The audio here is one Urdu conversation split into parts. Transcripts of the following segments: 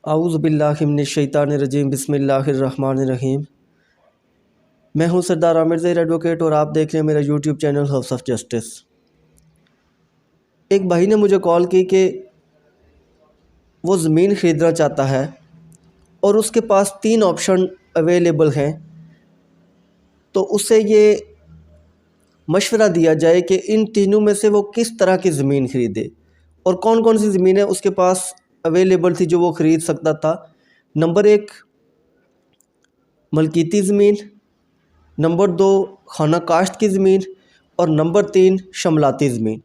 اعوذ باللہ من الشیطان الرجیم بسم اللہ الرحمن الرحیم۔ میں ہوں سردار عامر ظہیر ایڈوکیٹ اور آپ دیکھ رہے ہیں میرا YouTube channel house of justice. ایک بھائی نے مجھے کال کی کہ وہ زمین خریدنا چاہتا ہے اور اس کے پاس 3 آپشن اویلیبل ہیں، تو اسے یہ مشورہ دیا جائے کہ ان تینوں میں سے وہ کس طرح کی زمین خریدے اور کون کون سی زمینیں اس کے پاس اویلیبل تھی جو وہ خرید سکتا تھا۔ نمبر 1 ملکیتی زمین، نمبر 2 خانہ کاشت کی زمین اور نمبر 3 شملاتی زمین۔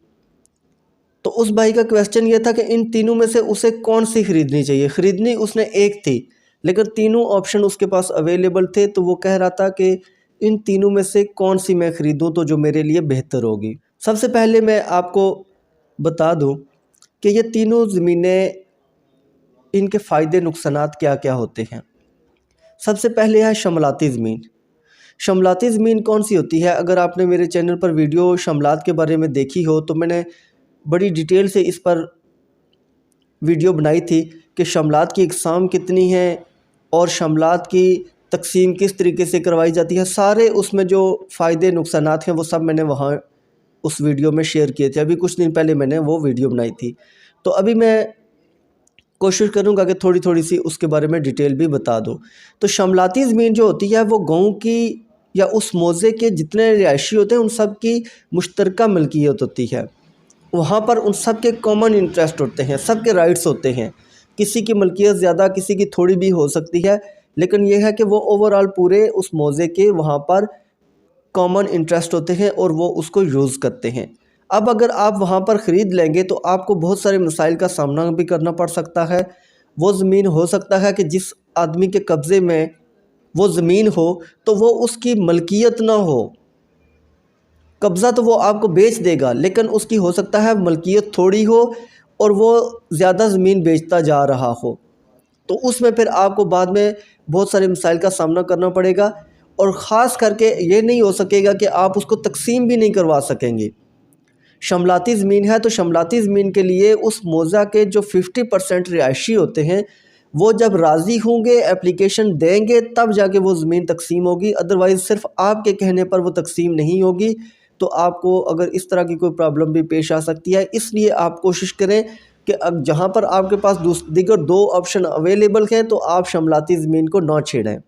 تو اس بھائی کا کویسچن یہ تھا کہ ان تینوں میں سے اسے کون سی خریدنی چاہیے۔ خریدنی اس نے ایک تھی لیکن تینوں آپشن اس کے پاس اویلیبل تھے، تو وہ کہہ رہا تھا کہ ان تینوں میں سے کون سی میں خریدوں تو جو میرے لیے بہتر ہوگی۔ سب سے پہلے میں آپ کو بتا دوں کہ یہ تینوں زمینیں ان کے فائدے نقصانات کیا کیا ہوتے ہیں۔ سب سے پہلے ہے شملاتی زمین۔ شملاتی زمین کون سی ہوتی ہے؟ اگر آپ نے میرے چینل پر ویڈیو شملات کے بارے میں دیکھی ہو تو میں نے بڑی ڈیٹیل سے اس پر ویڈیو بنائی تھی کہ شملات کی اقسام کتنی ہیں اور شملات کی تقسیم کس طریقے سے کروائی جاتی ہے۔ سارے اس میں جو فائدے نقصانات ہیں وہ سب میں نے وہاں اس ویڈیو میں شیئر کیے تھے۔ ابھی کچھ دن پہلے میں نے وہ ویڈیو بنائی تھی، تو ابھی میں کوشش کروں گا کہ تھوڑی تھوڑی سی اس کے بارے میں ڈیٹیل بھی بتا دوں۔ تو شملاتی زمین جو ہوتی ہے وہ گاؤں کی یا اس موضع کے جتنے رہائشی ہوتے ہیں ان سب کی مشترکہ ملکیت ہوتی ہے۔ وہاں پر ان سب کے کامن انٹرسٹ ہوتے ہیں، سب کے رائٹس ہوتے ہیں۔ کسی کی ملکیت زیادہ کسی کی تھوڑی بھی ہو سکتی ہے، لیکن یہ ہے کہ وہ اوورآل پورے اس موضع کے وہاں پر کامن انٹرسٹ ہوتے ہیں اور وہ اس کو یوز کرتے ہیں۔ اب اگر آپ وہاں پر خرید لیں گے تو آپ کو بہت سارے مسائل کا سامنا بھی کرنا پڑ سکتا ہے۔ وہ زمین ہو سکتا ہے کہ جس آدمی کے قبضے میں وہ زمین ہو تو وہ اس کی ملکیت نہ ہو، قبضہ تو وہ آپ کو بیچ دے گا لیکن اس کی ہو سکتا ہے ملکیت تھوڑی ہو اور وہ زیادہ زمین بیچتا جا رہا ہو، تو اس میں پھر آپ کو بعد میں بہت سارے مسائل کا سامنا کرنا پڑے گا، اور خاص کر کے یہ نہیں ہو سکے گا کہ آپ اس کو تقسیم بھی نہیں کروا سکیں گے۔ شملاتی زمین ہے تو شملاتی زمین کے لیے اس موضع کے جو 50% رہائشی ہوتے ہیں وہ جب راضی ہوں گے، اپلیکیشن دیں گے، تب جا کے وہ زمین تقسیم ہوگی، ادروائز صرف آپ کے کہنے پر وہ تقسیم نہیں ہوگی۔ تو آپ کو اگر اس طرح کی کوئی پرابلم بھی پیش آ سکتی ہے، اس لیے آپ کوشش کریں کہ جہاں پر آپ کے پاس دیگر 2 آپشن اویلیبل ہیں تو آپ شملاتی زمین کو نہ چھیڑیں۔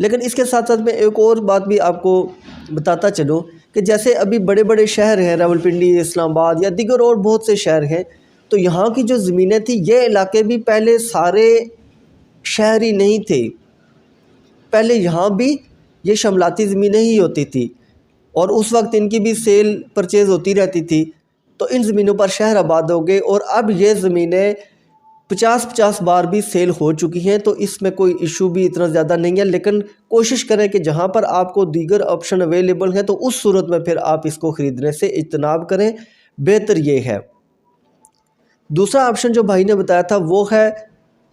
لیکن اس کے ساتھ ساتھ میں ایک اور بات بھی آپ کو بتاتا چلوں کہ جیسے ابھی بڑے بڑے شہر ہیں، راولپنڈی، اسلام آباد یا دیگر اور بہت سے شہر ہیں، تو یہاں کی جو زمینیں تھیں یہ علاقے بھی پہلے سارے شہری نہیں تھے، پہلے یہاں بھی یہ شملاتی زمینیں ہی ہوتی تھی اور اس وقت ان کی بھی سیل پرچیز ہوتی رہتی تھی، تو ان زمینوں پر شہر آباد ہو گئے اور اب یہ زمینیں 50 بار بھی سیل ہو چکی ہیں، تو اس میں کوئی ایشو بھی اتنا زیادہ نہیں ہے۔ لیکن کوشش کریں کہ جہاں پر آپ کو دیگر آپشن اویلیبل ہیں تو اس صورت میں پھر آپ اس کو خریدنے سے اجتناب کریں، بہتر یہ ہے۔ دوسرا آپشن جو بھائی نے بتایا تھا وہ ہے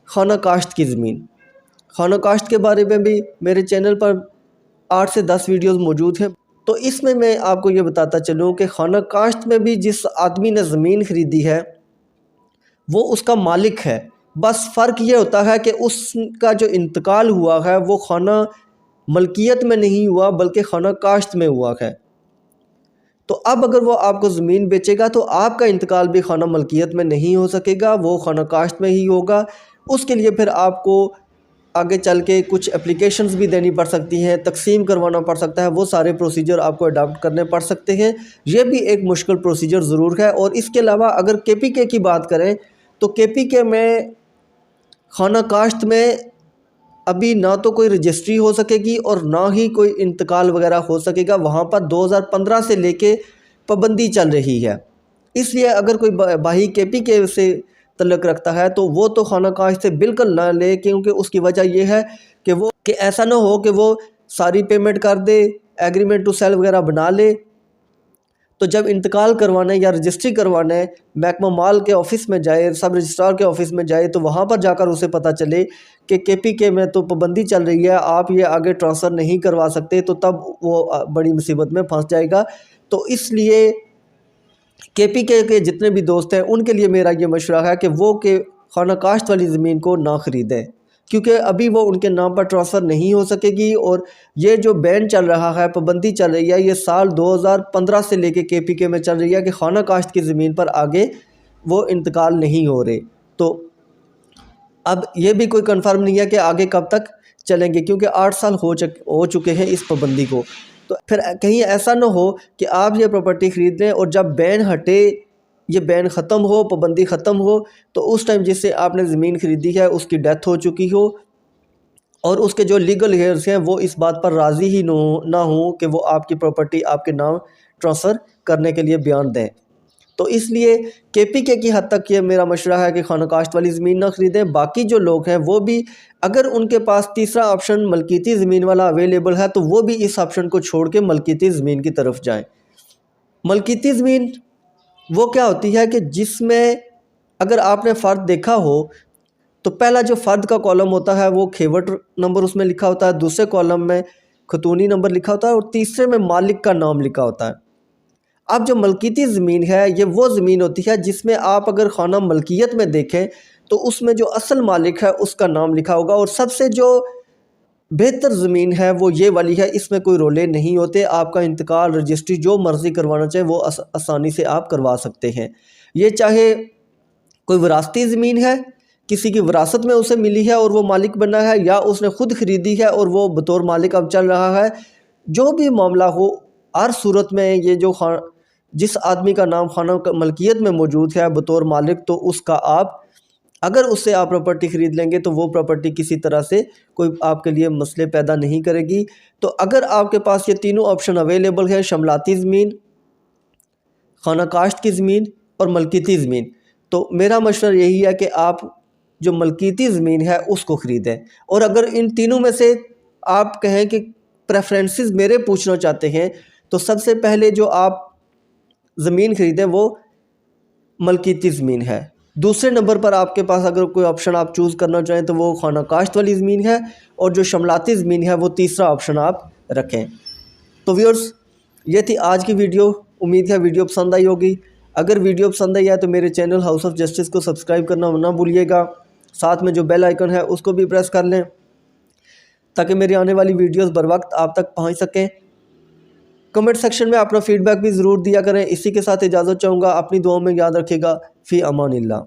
خانہ کاشت کی زمین۔ خانہ کاشت کے بارے میں بھی میرے چینل پر 8 سے 10 ویڈیوز موجود ہیں، تو اس میں آپ کو یہ بتاتا چلوں کہ خانہ کاشت میں بھی جس آدمی نے زمین خریدی ہے وہ اس کا مالک ہے، بس فرق یہ ہوتا ہے کہ اس کا جو انتقال ہوا ہے وہ خانہ ملکیت میں نہیں ہوا بلکہ خانہ کاشت میں ہوا ہے۔ تو اب اگر وہ آپ کو زمین بیچے گا تو آپ کا انتقال بھی خانہ ملکیت میں نہیں ہو سکے گا، وہ خانہ کاشت میں ہی ہوگا۔ اس کے لیے پھر آپ کو آگے چل کے کچھ اپلیکیشنز بھی دینی پڑ سکتی ہیں، تقسیم کروانا پڑ سکتا ہے، وہ سارے پروسیجر آپ کو اڈاپٹ کرنے پڑ سکتے ہیں۔ یہ بھی ایک مشکل پروسیجر ضرور ہے۔ اور اس کے علاوہ اگر KPK کی بات کریں تو KPK میں خانہ کاشت میں ابھی نہ تو کوئی رجسٹری ہو سکے گی اور نہ ہی کوئی انتقال وغیرہ ہو سکے گا، وہاں پر 2015 سے لے کے پابندی چل رہی ہے۔ اس لیے اگر کوئی بھائی KPK سے تعلق رکھتا ہے تو وہ تو خانہ کاشت سے بالکل نہ لے، کیونکہ اس کی وجہ یہ ہے کہ ایسا نہ ہو کہ وہ ساری پیمنٹ کر دے، ایگریمنٹ ٹو سیل وغیرہ بنا لے، تو جب انتقال کروانا ہے یا رجسٹری کروانا ہے محکمہ مال کے آفس میں جائے، سب رجسٹرار کے آفس میں جائے، تو وہاں پر جا کر اسے پتہ چلے کہ KPK میں تو پابندی چل رہی ہے، آپ یہ آگے ٹرانسفر نہیں کروا سکتے، تو تب وہ بڑی مصیبت میں پھنس جائے گا۔ تو اس لیے KPK کے جتنے بھی دوست ہیں ان کے لیے میرا یہ مشورہ ہے کہ وہ خانہ کاشت والی زمین کو نہ خریدیں، کیونکہ ابھی وہ ان کے نام پر ٹرانسفر نہیں ہو سکے گی، اور یہ جو بین چل رہا ہے، پابندی چل رہی ہے، یہ سال 2015 سے لے کے KPK میں چل رہی ہے کہ خانہ کاشت کی زمین پر آگے وہ انتقال نہیں ہو رہے۔ تو اب یہ بھی کوئی کنفرم نہیں ہے کہ آگے کب تک چلیں گے، کیونکہ 8 سال ہو چکے ہیں اس پابندی کو۔ تو پھر کہیں ایسا نہ ہو کہ آپ یہ پراپرٹی خرید لیں اور جب بین ہٹے، یہ بین ختم ہو، پابندی ختم ہو، تو اس ٹائم جس سے آپ نے زمین خریدی ہے اس کی ڈیتھ ہو چکی ہو، اور اس کے جو لیگل ہیئرز ہیں وہ اس بات پر راضی ہی نہ ہوں کہ وہ آپ کی پراپرٹی آپ کے نام ٹرانسفر کرنے کے لیے بیان دیں۔ تو اس لیے KPK کی حد تک یہ میرا مشورہ ہے کہ خانہ کاشت والی زمین نہ خریدیں۔ باقی جو لوگ ہیں وہ بھی، اگر ان کے پاس تیسرا آپشن ملکیتی زمین والا اویلیبل ہے، تو وہ بھی اس آپشن کو چھوڑ کے ملکیتی زمین کی طرف جائیں۔ ملکیتی زمین وہ کیا ہوتی ہے کہ جس میں اگر آپ نے فرد دیکھا ہو تو پہلا جو فرد کا کالم ہوتا ہے وہ کھیوٹ نمبر اس میں لکھا ہوتا ہے، دوسرے کالم میں خطونی نمبر لکھا ہوتا ہے، اور تیسرے میں مالک کا نام لکھا ہوتا ہے۔ اب جو ملکیتی زمین ہے یہ وہ زمین ہوتی ہے جس میں آپ اگر خانہ ملکیت میں دیکھیں تو اس میں جو اصل مالک ہے اس کا نام لکھا ہوگا، اور سب سے جو بہتر زمین ہے وہ یہ والی ہے، اس میں کوئی رولے نہیں ہوتے، آپ کا انتقال رجسٹری جو مرضی کروانا چاہے وہ آسانی سے آپ کروا سکتے ہیں۔ یہ چاہے کوئی وراثتی زمین ہے، کسی کی وراثت میں اسے ملی ہے اور وہ مالک بنا ہے، یا اس نے خود خریدی ہے اور وہ بطور مالک اب چل رہا ہے، جو بھی معاملہ ہو، ہر صورت میں یہ جو جس آدمی کا نام خانہ ملکیت میں موجود ہے بطور مالک، تو اس کا آپ اگر اس سے آپ پراپرٹی خرید لیں گے تو وہ پراپرٹی کسی طرح سے کوئی آپ کے لیے مسئلے پیدا نہیں کرے گی۔ تو اگر آپ کے پاس یہ تینوں آپشن اویلیبل ہیں، شملاتی زمین، خانہ کاشت کی زمین اور ملکیتی زمین، تو میرا مشورہ یہی ہے کہ آپ جو ملکیتی زمین ہے اس کو خریدیں۔ اور اگر ان تینوں میں سے آپ کہیں کہ پریفرنسز میرے پوچھنا چاہتے ہیں، تو سب سے پہلے جو آپ زمین خریدیں وہ ملکیتی زمین ہے۔ دوسرے نمبر پر آپ کے پاس اگر کوئی آپشن آپ چوز کرنا چاہیں تو وہ خانہ کاشت والی زمین ہے، اور جو شملاتی زمین ہے وہ تیسرا آپشن آپ رکھیں۔ تو ویورز، یہ تھی آج کی ویڈیو، امید ہے ویڈیو پسند آئی ہوگی۔ اگر ویڈیو پسند آئی ہے تو میرے چینل ہاؤس آف جسٹس کو سبسکرائب کرنا نہ بھولیے گا، ساتھ میں جو بیل آئیکن ہے اس کو بھی پریس کر لیں تاکہ میری آنے والی ویڈیوز بر وقت آپ تک پہنچ سکیں۔ کمنٹ سیکشن میں اپنا فیڈ بیک بھی ضرور دیا کریں۔ اسی کے ساتھ اجازت چاہوں گا، اپنی دعاؤں میں یاد رکھے گا۔ فی امان اللہ۔